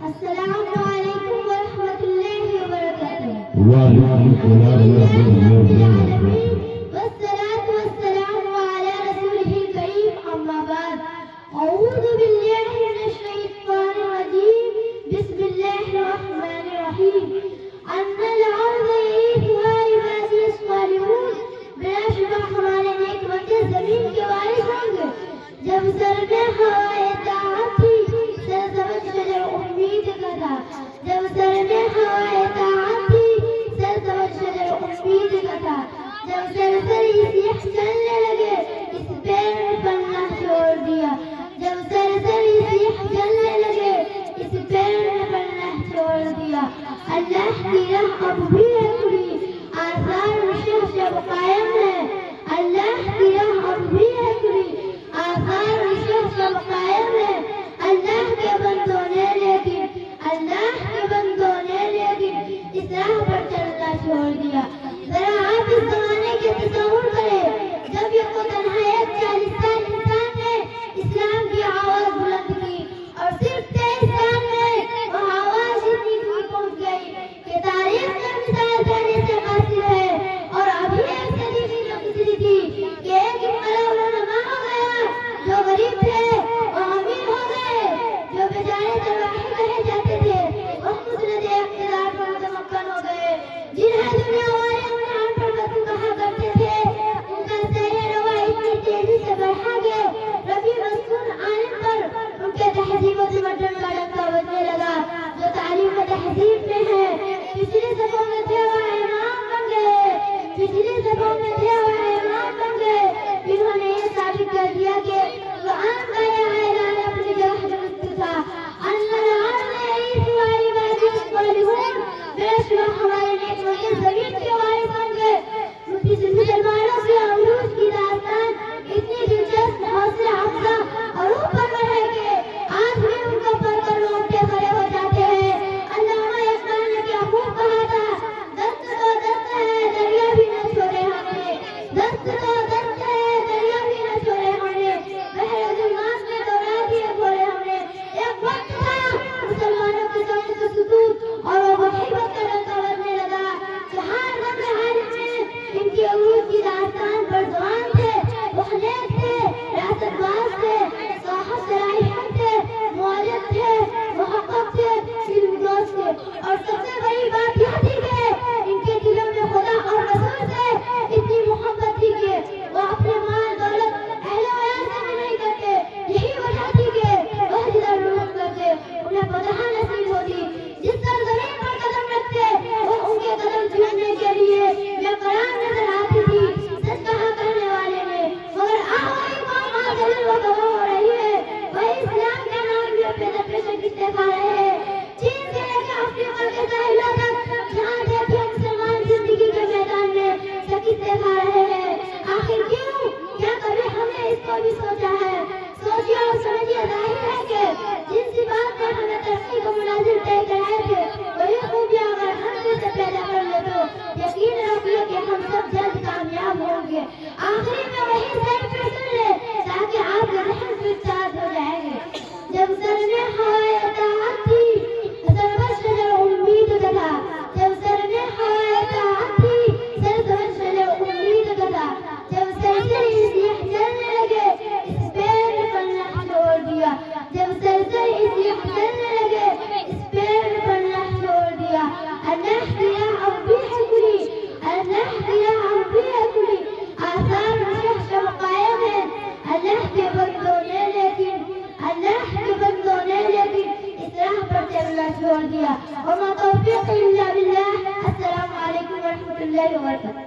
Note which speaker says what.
Speaker 1: السلام علیکم ورحمۃ اللہ وبرکاتہ۔
Speaker 2: وعلیکم السلام ورحمۃ اللہ وبرکاتہ۔
Speaker 1: والصلاة والسلام على رسوله الكريم أما بعد أعوذ بالله من الشيطان الرجيم بسم الله الرحمن الرحيم أن الأرض يرثها عبادي الصالحون بلا شبہ ہمارے نیک بندے زمین کے وارث ہوں گے۔ جب سر میں ہوائے طاعت تھی سرزمین شجر امید کا تھا، جب سر میں ہوائے طاعت تھی سرزمین شجر امید کا تھا، جب سرسری سیاہ چلنے لگے اس پیر نے پناہ چھوڑ دیا، جب سرسری سیاہ چلنے لگے اس پیر نے پناہ چھوڑ دیا۔ اللہ کی راہ اب بھی ہے کھلی، آثار شہ شب قائم ہے، اللہ کی راہ اب بھی ہے کھلی، آثار شہ شب قائم ہے۔ اللہ کے بندوں نے لیکن اللہ کے بندوں نے لیکن اس راہ پر چلنا چھوڑ دیا۔ ذرا آپ اس زمانے کے تصور کریں جب یہ کو تنہا ایک 40 سال انسان نے اسلام کی آواز بلند کی اور صرف 23 سال میں وہ آواز اتنی دور پہنچ گئی کہ تاریخ میں مثال دینے سے قاصر ہے، اور ابھی ایک صدی کی جو گزری تھی کہ ایک انقلاب رونما ہو گیا، جو غریب تھے وہ امیر ہو گئے، جو بیچارے تباہی کہے جاتے تھے وہ مسند اقتدار پر متمکن ہو گئے، جنہیں دنیا والے کہا کرتے تھے ان کا سیر روا اتنی تیزی سے بڑھا گیا، ربی مسکون آنے پر ان کے تہذیب و تمدن کا ڈنکا بجنے لگا جو تعلیم و تہذیب میں ہے۔ پچھلی صفوں میں تھے وہ امام بن گئے، پچھلی صفوں میں تھے وہ امام بن گئے، جنہوں نے یہ ثابت کر دیا کہ قرآن کا یہ اعلان اپنی جگہ درست تھا۔ اللہ بے شبہ ہمارے نیک بندے زمین کے وارث ہوں گے۔ مسلمانوں کے عروج کی داستان اتنی دلچسپ، حوصلہ افزا اور اوپر ہے کہ آج بھی ان کو پڑھ کر روٹے کھڑے ہو جاتے ہیں۔ علامہ اقبال نے کیا خوب کہا تھا، دست تو دست ہے دریا بھی نہ چھوڑے ہم نے، دست تو دست ہے دریا بھی نہ چھوڑے ہم نے، بحر ظلمات میں دوڑا دیے گھوڑے ہم نے۔ ایک وقت تھا مسلمانوں کی سمجھ کا سکوت اور وہ محبت کا ڈنکا بجنے لگا۔ جہاں رب عالم میں ان کی عروج کی داستان پر زبان تھے، وہ نیک تھے، ریاست باز تھے، صاحب صلاحیت تھے، مؤلف تھے، محقق تھے، علم دوست تھے، اور سب سے بڑی بات یہ تھی کہ ان کے دلوں میں خدا اور رسول سے اتنی محبت تھی کہ وہ اپنے مال دولت اہل ویال سے بھی نہیں کرتے۔ یہی وجہ تھی کہ وہ جدھر روح کرتے انہیں فتح نصیب ہوتی، جس سرزمین پر قدم رکھتے وہ ان کے قدم چومنے کے لیے بے قرار نظر آتی تھی۔ سچ کہا کرنے والے نے مگر آوائی قوم آزل و گواہ ہو رہی ہے، وہی اسلام کے نام بھی اپنے دفے شکستیں کھا رہے ہیں۔ چین سے لے کے افریقہ کے ساحلوں تک جہاں دیکھے مسلمان زندگی کے میدان میں شکستیں کھا رہے ہیں۔ آخر کیوں؟ کیا کبھی ہم نے اس کو بھی سوچا ہے؟ سوچیے اور سمجھیے، ظاہر ہے کہ جن سی بات پر ہمیں ترقی کو مناظر طے کرائے تھے وہی خوبیاں اگر ہم میں سے پیدا کر لے تو یقین رکھیے کہ ہم سب جلد کامیاب ہوں گے۔ آخری میں وہی سر پہ سن لے تاکہ آپ کے ذہن سے چارج ہو جائیں گے۔ جب سر میں ہوائے طاعت تھی سربت شجر امید کا تھا، جب سر میں ہوائے طاعت تھی سربت شجر امید کا تھا، جب سرسری سیاہ چلنے لگے اس پیر نے پناہ چھوڑ دیا، جب سرسری سیاہ چلنے لگے اس پیر نے پناہ چھوڑ دیا۔ اللہ کی راہ اب بھی ہے کھلی، اللہ کی راہ اب بھی ہے کھلی، آثار شہ شب قائم ہے۔ اللہ کے بندوں نے لیکن اس راہ پر چلنا چھوڑ دیا۔ وما توفیق الا باللہ۔ السلام علیکم ورحمۃ اللہ وبرکاتہ۔